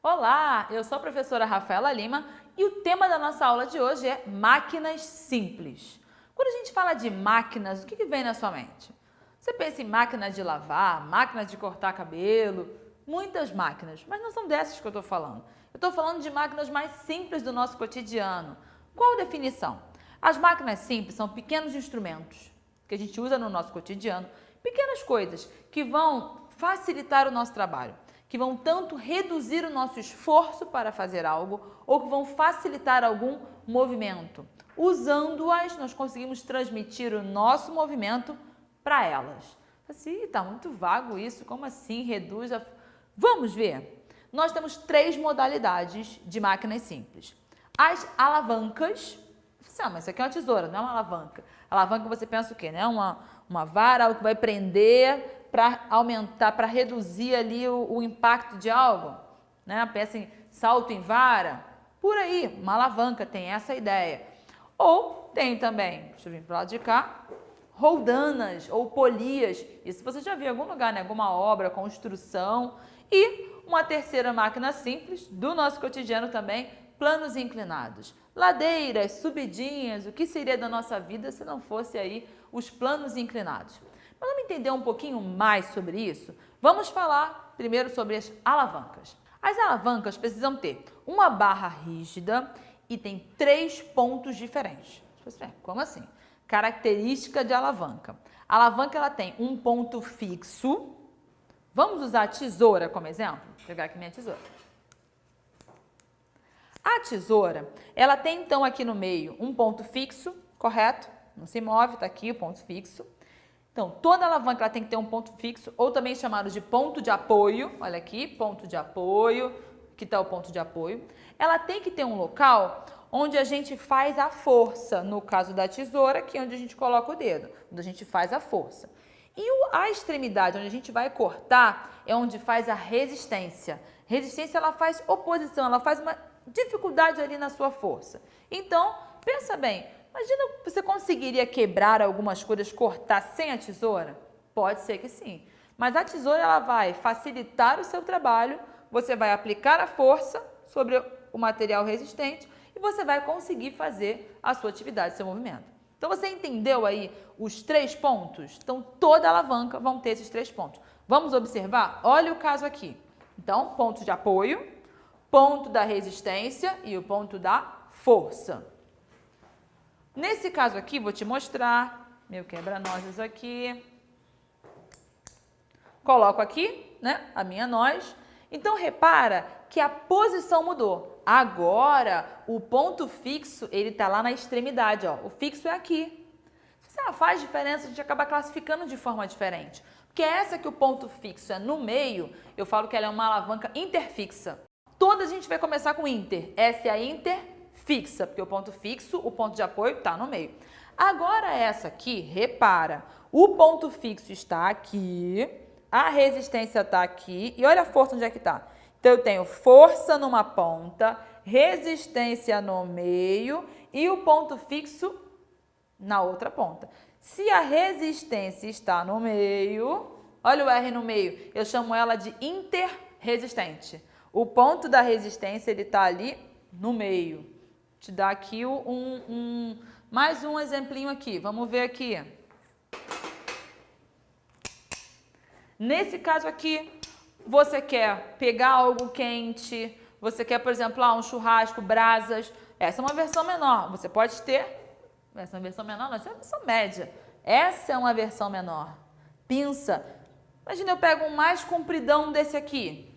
Olá, eu sou a professora Rafaela Lima e o tema da nossa aula de hoje é máquinas simples. Quando a gente fala de máquinas, o que vem na sua mente? Você pensa em máquina de lavar, máquina de cortar cabelo, muitas máquinas, mas não são dessas que eu estou falando. Eu estou falando de máquinas mais simples do nosso cotidiano. Qual a definição? As máquinas simples são pequenos instrumentos que a gente usa no nosso cotidiano, pequenas coisas que vão facilitar o nosso trabalho, que vão tanto reduzir o nosso esforço para fazer algo ou que vão facilitar algum movimento. Usando-as, nós conseguimos transmitir o nosso movimento para elas. Assim, está muito vago isso, como assim reduz a... Vamos ver. Nós temos 3 modalidades de máquinas simples. As alavancas, mas isso aqui é uma tesoura, não é uma alavanca. Alavanca você pensa o quê? Né? Uma vara, algo que vai prender para aumentar, para reduzir ali o impacto de algo, né? Pensa em salto em vara, por aí, uma alavanca tem essa ideia. Ou tem também, deixa eu vir para o lado de cá, roldanas ou polias, isso você já viu em algum lugar, né? Alguma obra, construção. E uma terceira máquina simples, do nosso cotidiano também, planos inclinados. Ladeiras, subidinhas, o que seria da nossa vida se não fosse aí os planos inclinados? Mas vamos entender um pouquinho mais sobre isso? Vamos falar primeiro sobre as alavancas. As alavancas precisam ter uma barra rígida e tem 3 pontos diferentes. Como assim? Característica de alavanca. A alavanca ela tem um ponto fixo. Vamos usar a tesoura como exemplo? Vou pegar aqui minha tesoura. A tesoura, ela tem então aqui no meio um ponto fixo, correto? Não se move, está aqui o ponto fixo. Então, toda alavanca ela tem que ter um ponto fixo, ou também chamado de ponto de apoio. Olha aqui, ponto de apoio. Aqui está o ponto de apoio. Ela tem que ter um local onde a gente faz a força. No caso da tesoura, que é onde a gente coloca o dedo, onde a gente faz a força. E a extremidade, onde a gente vai cortar, é onde faz a resistência. Resistência, ela faz oposição, ela faz uma dificuldade ali na sua força. Então, pensa bem. Imagina, você conseguiria quebrar algumas coisas, cortar sem a tesoura? Pode ser que sim. Mas a tesoura ela vai facilitar o seu trabalho, você vai aplicar a força sobre o material resistente e você vai conseguir fazer a sua atividade, seu movimento. Então, você entendeu aí os 3 pontos? Então, toda alavanca vão ter esses 3 pontos. Vamos observar? Olha o caso aqui. Então, ponto de apoio, ponto da resistência e o ponto da força. Nesse caso aqui, vou te mostrar, meu quebra-nozes aqui, coloco aqui, né, a minha noz, então repara que a posição mudou. Agora, o ponto fixo, ele tá lá na extremidade, ó, o fixo é aqui. Faz diferença, a gente acaba classificando de forma diferente, porque essa que o ponto fixo é no meio, eu falo que ela é uma alavanca interfixa. Toda a gente vai começar com inter, essa é a interfixa, porque o ponto fixo, o ponto de apoio está no meio. Agora essa aqui, repara, o ponto fixo está aqui, a resistência está aqui e olha a força onde é que está. Então, eu tenho força numa ponta, resistência no meio e o ponto fixo na outra ponta. Se a resistência está no meio, olha o R no meio, eu chamo ela de interresistente. O ponto da resistência, ele está ali no meio. Te dá aqui mais um exemplinho aqui. Vamos ver aqui. Nesse caso aqui, você quer pegar algo quente, você quer, por exemplo, um churrasco, brasas. Essa é uma versão menor. Você pode ter, essa é uma versão menor, não, essa é uma versão média. Essa é uma versão menor. Pinça. Imagina eu pego um mais compridão desse aqui.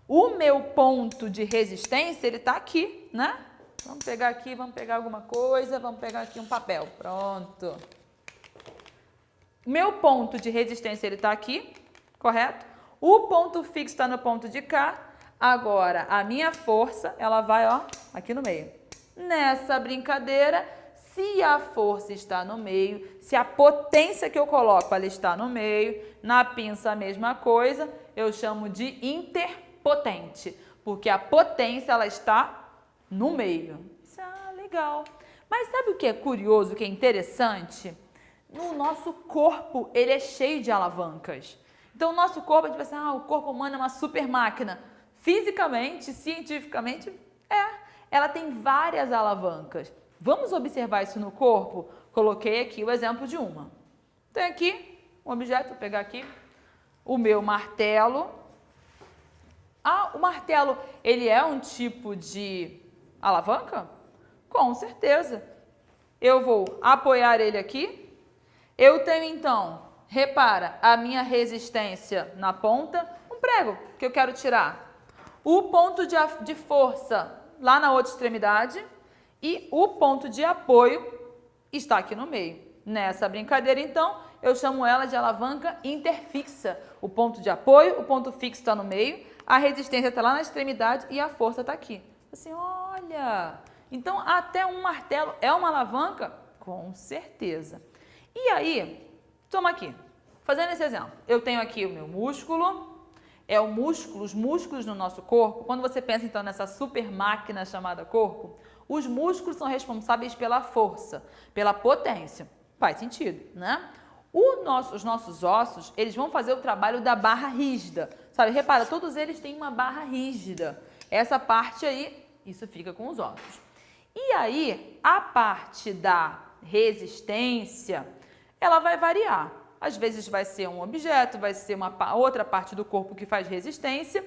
O meu ponto de resistência, ele está aqui, né? Vamos pegar aqui, vamos pegar alguma coisa, vamos pegar aqui um papel. Pronto. Meu ponto de resistência, ele está aqui, correto? O ponto fixo está no ponto de cá. Agora, a minha força, ela vai, ó, aqui no meio. Nessa brincadeira, Se a força está no meio, se a potência que eu coloco ela está no meio, na pinça a mesma coisa, eu chamo de interpotente, porque a potência ela está no meio. Isso é legal. Mas sabe o que é curioso, o que é interessante? No nosso corpo, ele é cheio de alavancas. Então, o nosso corpo, a gente pensa, o corpo humano é uma super máquina. Fisicamente, cientificamente, ela tem várias alavancas. Vamos observar isso no corpo? Coloquei aqui o exemplo de uma. Tem aqui um objeto, vou pegar aqui o meu martelo. O martelo, ele é um tipo de alavanca? Com certeza. Eu vou apoiar ele aqui. Eu tenho, então, repara, a minha resistência na ponta, um prego que eu quero tirar. O ponto de força lá na outra extremidade e o ponto de apoio está aqui no meio. Nessa brincadeira, então, eu chamo ela de alavanca interfixa. O ponto de apoio, o ponto fixo está no meio, a resistência está lá na extremidade e a força está aqui. Assim, olha, então até um martelo é uma alavanca? Com certeza. E aí, toma aqui, fazendo esse exemplo, eu tenho aqui o meu músculo, os músculos no nosso corpo. Quando você pensa então nessa super máquina chamada corpo, os músculos são responsáveis pela força, pela potência. Faz sentido, né? Os nossos ossos, eles vão fazer o trabalho da barra rígida, sabe? Repara, todos eles têm uma barra rígida. Essa parte aí, isso fica com os ossos. E aí, a parte da resistência, ela vai variar. Às vezes vai ser um objeto, vai ser uma outra parte do corpo que faz resistência.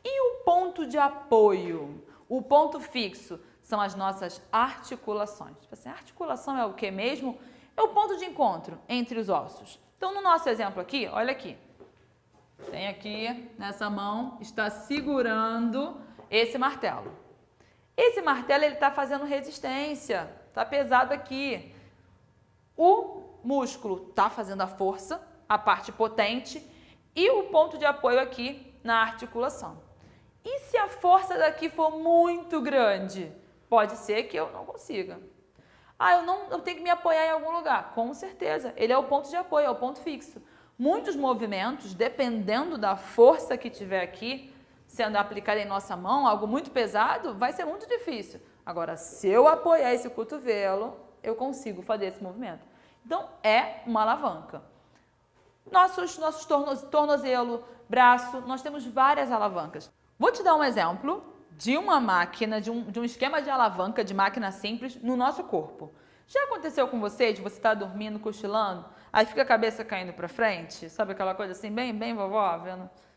E o ponto de apoio, o ponto fixo, são as nossas articulações. Assim, a articulação é o que mesmo? É o ponto de encontro entre os ossos. Então, no nosso exemplo aqui, olha aqui. Tem aqui, nessa mão, está segurando esse martelo. Esse martelo, ele está fazendo resistência, está pesado aqui. O músculo está fazendo a força, a parte potente, e o ponto de apoio aqui na articulação. E se a força daqui for muito grande? Pode ser que eu não consiga. Eu tenho que me apoiar em algum lugar. Com certeza, ele é o ponto de apoio, é o ponto fixo. Muitos movimentos, dependendo da força que tiver aqui, sendo aplicada em nossa mão, algo muito pesado, vai ser muito difícil. Agora, se eu apoiar esse cotovelo, eu consigo fazer esse movimento. Então, é uma alavanca. Nossos tornozelo, braço, nós temos várias alavancas. Vou te dar um exemplo de uma máquina, de um esquema de alavanca de máquina simples no nosso corpo. Já aconteceu com você de você estar dormindo, cochilando, aí fica a cabeça caindo para frente? Sabe aquela coisa assim, bem vovó,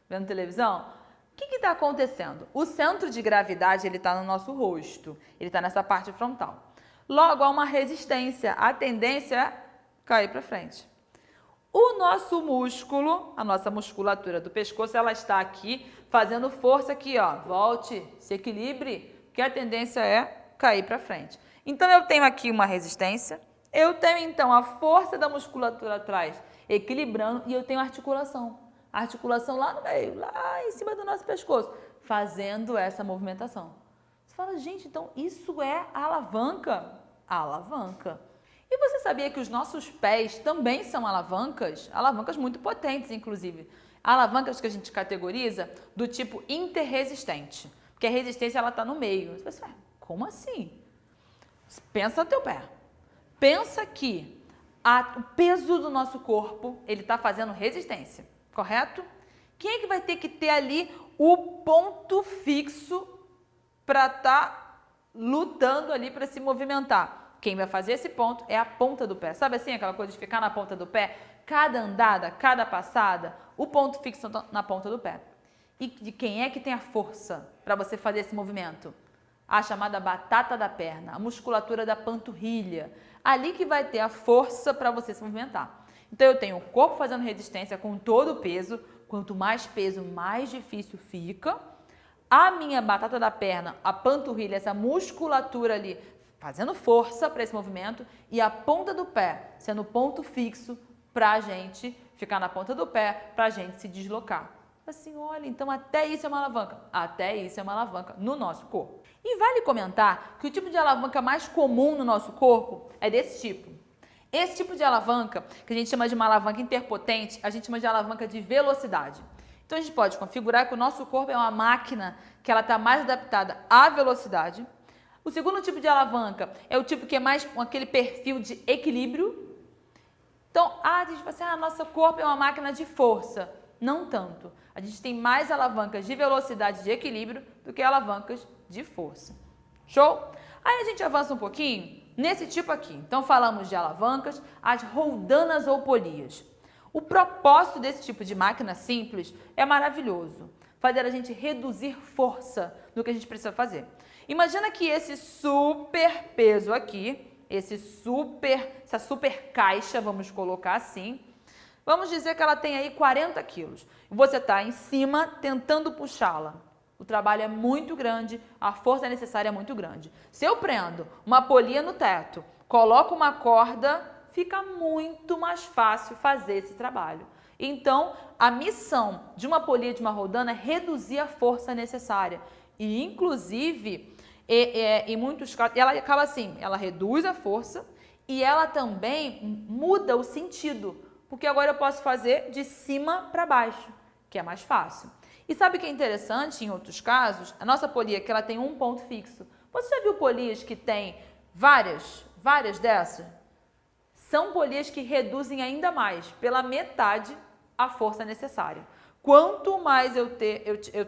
vendo televisão? O que está acontecendo? O centro de gravidade ele está no nosso rosto, ele está nessa parte frontal. Logo, há uma resistência, a tendência é cair para frente. O nosso músculo, a nossa musculatura do pescoço, ela está aqui fazendo força aqui, ó. Volte, se equilibre, que a tendência é cair para frente. Então, eu tenho aqui uma resistência, eu tenho então a força da musculatura atrás equilibrando e eu tenho a articulação. A articulação lá no meio, lá em cima do nosso pescoço, fazendo essa movimentação. Você fala, gente, então isso é a alavanca? A alavanca. E você sabia que os nossos pés também são alavancas? Alavancas muito potentes, inclusive. Alavancas que a gente categoriza do tipo interresistente. Porque a resistência ela está no meio. Você pensa, como assim? Pensa no teu pé. Pensa que o peso do nosso corpo ele está fazendo resistência, correto? Quem é que vai ter que ter ali o ponto fixo para estar lutando ali para se movimentar? Quem vai fazer esse ponto é a ponta do pé. Sabe assim, aquela coisa de ficar na ponta do pé? Cada andada, cada passada, o ponto fixo na ponta do pé. E de quem é que tem a força para você fazer esse movimento? A chamada batata da perna, a musculatura da panturrilha. Ali que vai ter a força para você se movimentar. Então, eu tenho o corpo fazendo resistência com todo o peso. Quanto mais peso, mais difícil fica. A minha batata da perna, a panturrilha, essa musculatura ali, fazendo força para esse movimento, e a ponta do pé sendo ponto fixo para a gente ficar na ponta do pé, para a gente se deslocar. Assim, olha, então até isso é uma alavanca. Até isso é uma alavanca no nosso corpo. E vale comentar que o tipo de alavanca mais comum no nosso corpo é desse tipo. Esse tipo de alavanca, que a gente chama de uma alavanca interpotente, a gente chama de alavanca de velocidade. Então a gente pode configurar que o nosso corpo é uma máquina que ela está mais adaptada à velocidade. O segundo tipo de alavanca é o tipo que é mais com aquele perfil de equilíbrio. Então, a gente fala assim, nosso corpo é uma máquina de força. Não tanto. A gente tem mais alavancas de velocidade e de equilíbrio do que alavancas de força. Show? Aí a gente avança um pouquinho nesse tipo aqui. Então, falamos de alavancas, as roldanas ou polias. O propósito desse tipo de máquina simples é maravilhoso. Fazer a gente reduzir força no que a gente precisa fazer. Imagina que esse super peso aqui, essa super caixa, vamos colocar assim, vamos dizer que ela tem aí 40 quilos. E você está em cima tentando puxá-la. O trabalho é muito grande, a força necessária é muito grande. Se eu prendo uma polia no teto, coloco uma corda, fica muito mais fácil fazer esse trabalho. Então, a missão de uma polia de uma roldana é reduzir a força necessária. E, inclusive, em muitos casos, ela acaba assim, ela reduz a força e ela também muda o sentido. Porque agora eu posso fazer de cima para baixo, que é mais fácil. E sabe o que é interessante em outros casos? A nossa polia, que ela tem um ponto fixo. Você já viu polias que tem várias dessas? São polias que reduzem ainda mais, pela metade, a força necessária. Quanto mais eu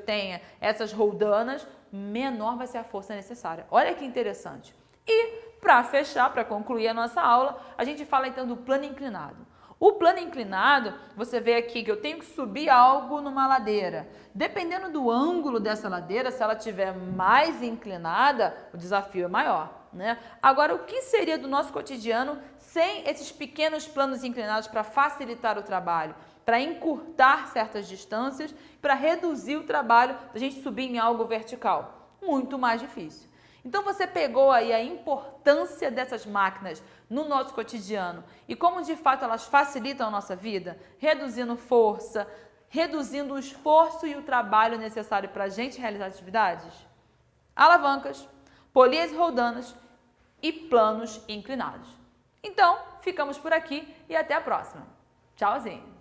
tenha essas roldanas, menor vai ser a força necessária. Olha que interessante. E, para fechar, para concluir a nossa aula, a gente fala então do plano inclinado. O plano inclinado, você vê aqui que eu tenho que subir algo numa ladeira. Dependendo do ângulo dessa ladeira, se ela estiver mais inclinada, o desafio é maior, né? Agora, o que seria do nosso cotidiano sem esses pequenos planos inclinados para facilitar o trabalho, para encurtar certas distâncias, para reduzir o trabalho da gente subir em algo vertical? Muito mais difícil. Então você pegou aí a importância dessas máquinas no nosso cotidiano e como de fato elas facilitam a nossa vida, reduzindo força, reduzindo o esforço e o trabalho necessário para a gente realizar atividades? Alavancas, polias e roldanas e planos inclinados. Então, ficamos por aqui e até a próxima. Tchauzinho!